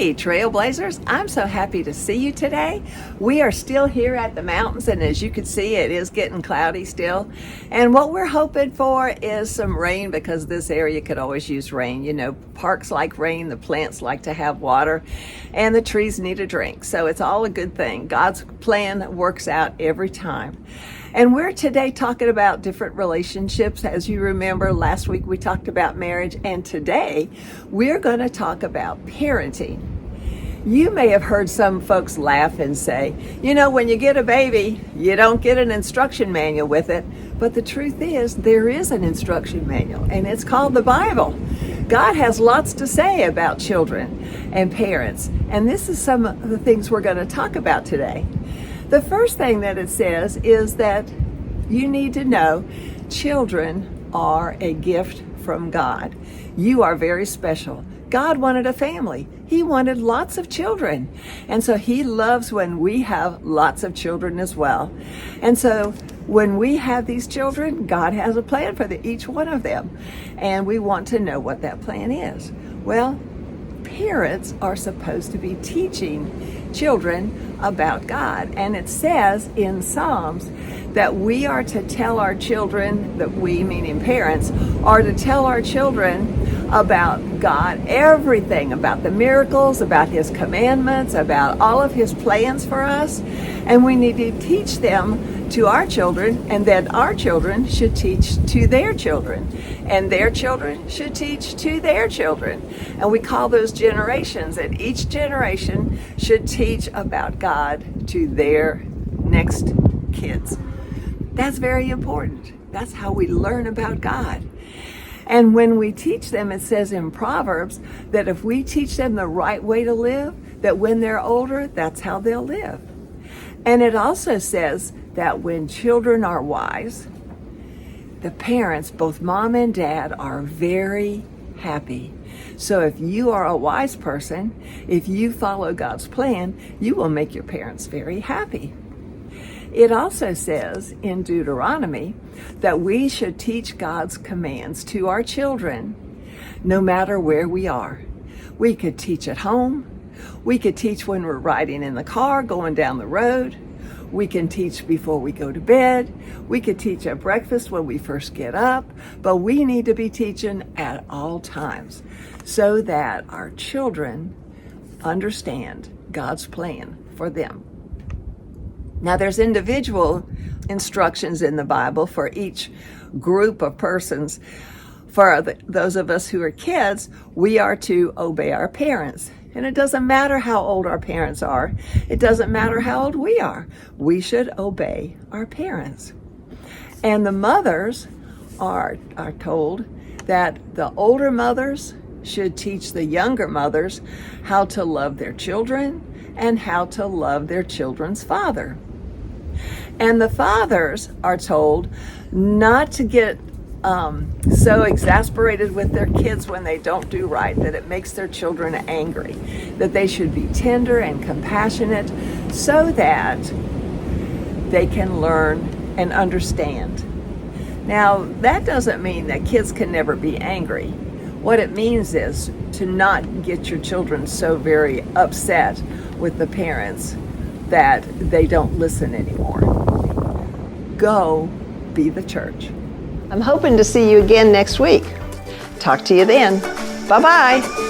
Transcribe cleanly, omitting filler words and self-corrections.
Hey, Trailblazers, I'm so happy to see you today. We are still here at the mountains, and as you can see, it is getting cloudy still. And what we're hoping for is some rain, because this area could always use rain. You know, parks like rain, the plants like to have water, and the trees need a drink. So it's all a good thing. God's plan works out every time. And we're today talking about different relationships. As you remember, last week we talked about marriage, and today we're going to talk about parenting. You may have heard some folks laugh and say, you know, when you get a baby, you don't get an instruction manual with it. But the truth is, there is an instruction manual, and it's called the Bible. God has lots to say about children and parents, and this is some of the things we're going to talk about today. The first thing that it says is that you need to know children are a gift from God. You are very special. God wanted a family. He wanted lots of children. And so he loves when we have lots of children as well. And so when we have these children, God has a plan for each one of them. And we want to know what that plan is. Well, parents are supposed to be teaching children about God. And it says in Psalms that we are to tell our children, that we, meaning parents, are to tell our children about God, everything, about the miracles, about his commandments, about all of his plans for us. And we need to teach them to our children, and then our children should teach to their children, and their children should teach to their children. And we call those generations, and each generation should teach about God to their next kids. That's very important. That's how we learn about God. And when we teach them, it says in Proverbs that if we teach them the right way to live, that when they're older, that's how they'll live. And it also says that when children are wise, the parents, both mom and dad, are very happy. So if you are a wise person, if you follow God's plan, you will make your parents very happy. It also says in Deuteronomy that we should teach God's commands to our children, no matter where we are. We could teach at home. We could teach when we're riding in the car, going down the road. We can teach before we go to bed. We could teach at breakfast when we first get up. But we need to be teaching at all times so that our children understand God's plan for them. Now, there's individual instructions in the Bible for each group of persons. For those of us who are kids, we are to obey our parents. And it doesn't matter how old our parents are. It doesn't matter how old we are. We should obey our parents. And the mothers are told that the older mothers should teach the younger mothers how to love their children and how to love their children's father. And the fathers are told not to get so exasperated with their kids when they don't do right, that it makes their children angry, that they should be tender and compassionate so that they can learn and understand. Now, that doesn't mean that kids can never be angry. What it means is to not get your children so very upset with the parents that they don't listen anymore. Go be the church. I'm hoping to see you again next week. Talk to you then. Bye-bye.